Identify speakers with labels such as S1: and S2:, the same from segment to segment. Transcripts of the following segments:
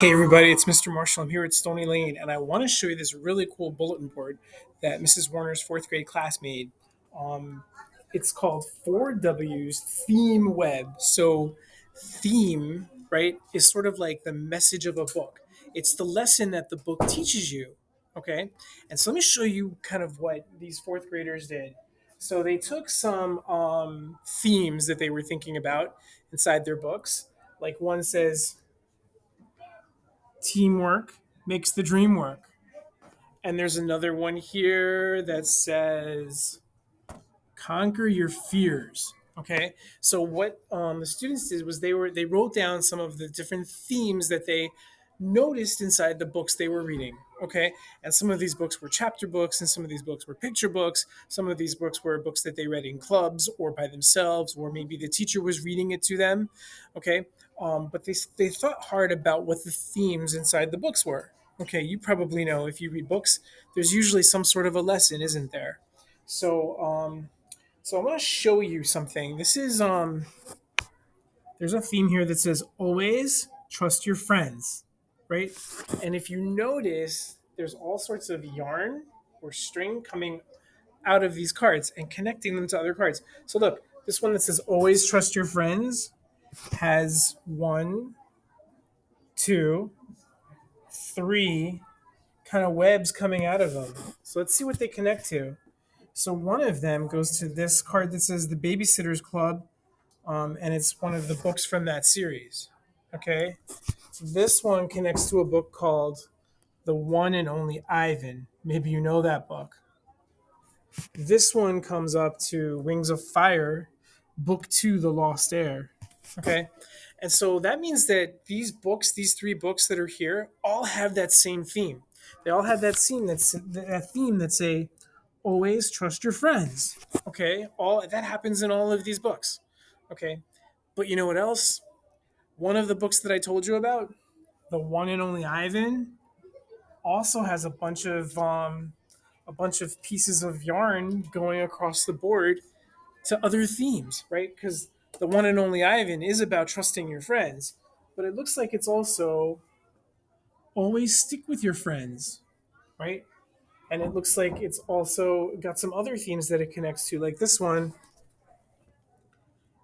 S1: Hey everybody, it's Mr. Marshall. I'm here at Stony Lane, and I want to show you this really cool bulletin board that Mrs. Warner's fourth grade class made. Um, it's called 4W's Theme Web. So, theme, right, is sort of like the message of a book. It's the lesson that the book teaches you. Okay, and so let me show you kind of what these fourth graders did. So they took some themes that they were thinking about inside their books. Like one says teamwork makes the dream work. And there's another one here that says conquer your fears. Okay, so what the students did was they wrote down some of the different themes that they noticed inside the books they were reading. Okay, and some of these books were chapter books, and some of these books were picture books. Some of these books were books that they read in clubs or by themselves, or maybe the teacher was reading it to them. Okay, but they thought hard about what the themes inside the books were. Okay, you probably know if you read books, there's usually some sort of a lesson, isn't there? So so I want to show you something. This is there's a theme here that says always trust your friends, right? And if you notice, there's all sorts of yarn or string coming out of these cards and connecting them to other cards. So look, this one that says always trust your friends has one, two, three kind of webs coming out of them. So let's see what they connect to. So one of them goes to this card that says the Babysitters Club, and it's one of the books from that series. Okay, so this one connects to a book called The One and Only Ivan. Maybe you know that book. This one comes up to Wings of Fire, Book Two, The Lost Heir. Okay, and so that means that these books, these three books that are here, all have that same theme. They all have that theme that say always trust your friends. Okay, all that happens in all of these books. Okay, but you know what else? One of the books that I told you about, the one and only Ivan, also has a bunch of pieces of yarn going across the board to other themes, right? Because the one and only Ivan is about trusting your friends, but it looks like it's also always stick with your friends, right? And it looks like it's also got some other themes that it connects to, like this one.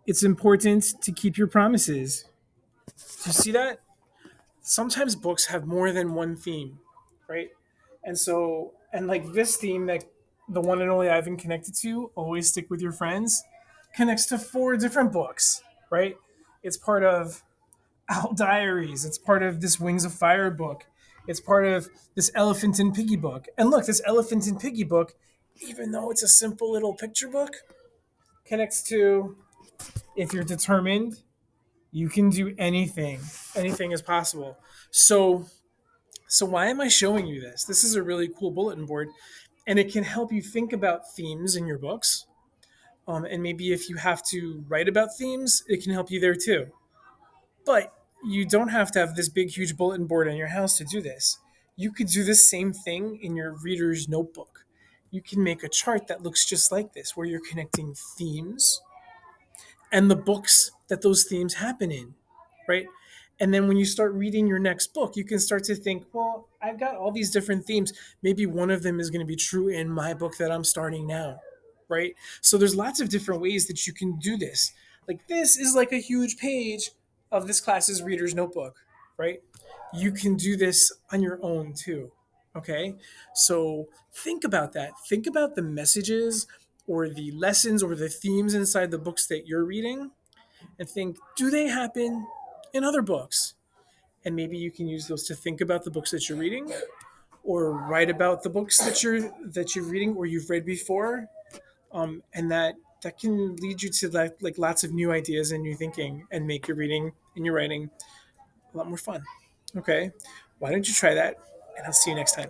S1: It's important to keep your promises. Do you see that? Sometimes books have more than one theme, right? And so, and like this theme that the one and only Ivan connected to, always stick with your friends, connects to four different books, right? It's part of Owl Diaries. It's part of this Wings of Fire book. It's part of this Elephant and Piggy book. And look, this Elephant and Piggy book, even though it's a simple little picture book, connects to if you're determined, you can do anything. Anything is possible. So why am I showing you this? This is a really cool bulletin board, and it can help you think about themes in your books. And maybe if you have to write about themes, it can help you there too. But you don't have to have this big, huge bulletin board in your house to do this. You could do the same thing in your reader's notebook. You can make a chart that looks just like this, where you're connecting themes and the books that those themes happen in, right? And then when you start reading your next book, you can start to think, well, I've got all these different themes. Maybe one of them is going to be true in my book that I'm starting now, right? So there's lots of different ways that you can do this. Like this is like a huge page of this class's reader's notebook, right? You can do this on your own too. Okay. So think about that. Think about the messages or the lessons or the themes inside the books that you're reading and think, do they happen in other books? And maybe you can use those to think about the books that you're reading or write about the books that you're reading or you've read before. And that can lead you to like lots of new ideas and new thinking and make your reading and your writing a lot more fun. Okay. Why don't you try that? And I'll see you next time.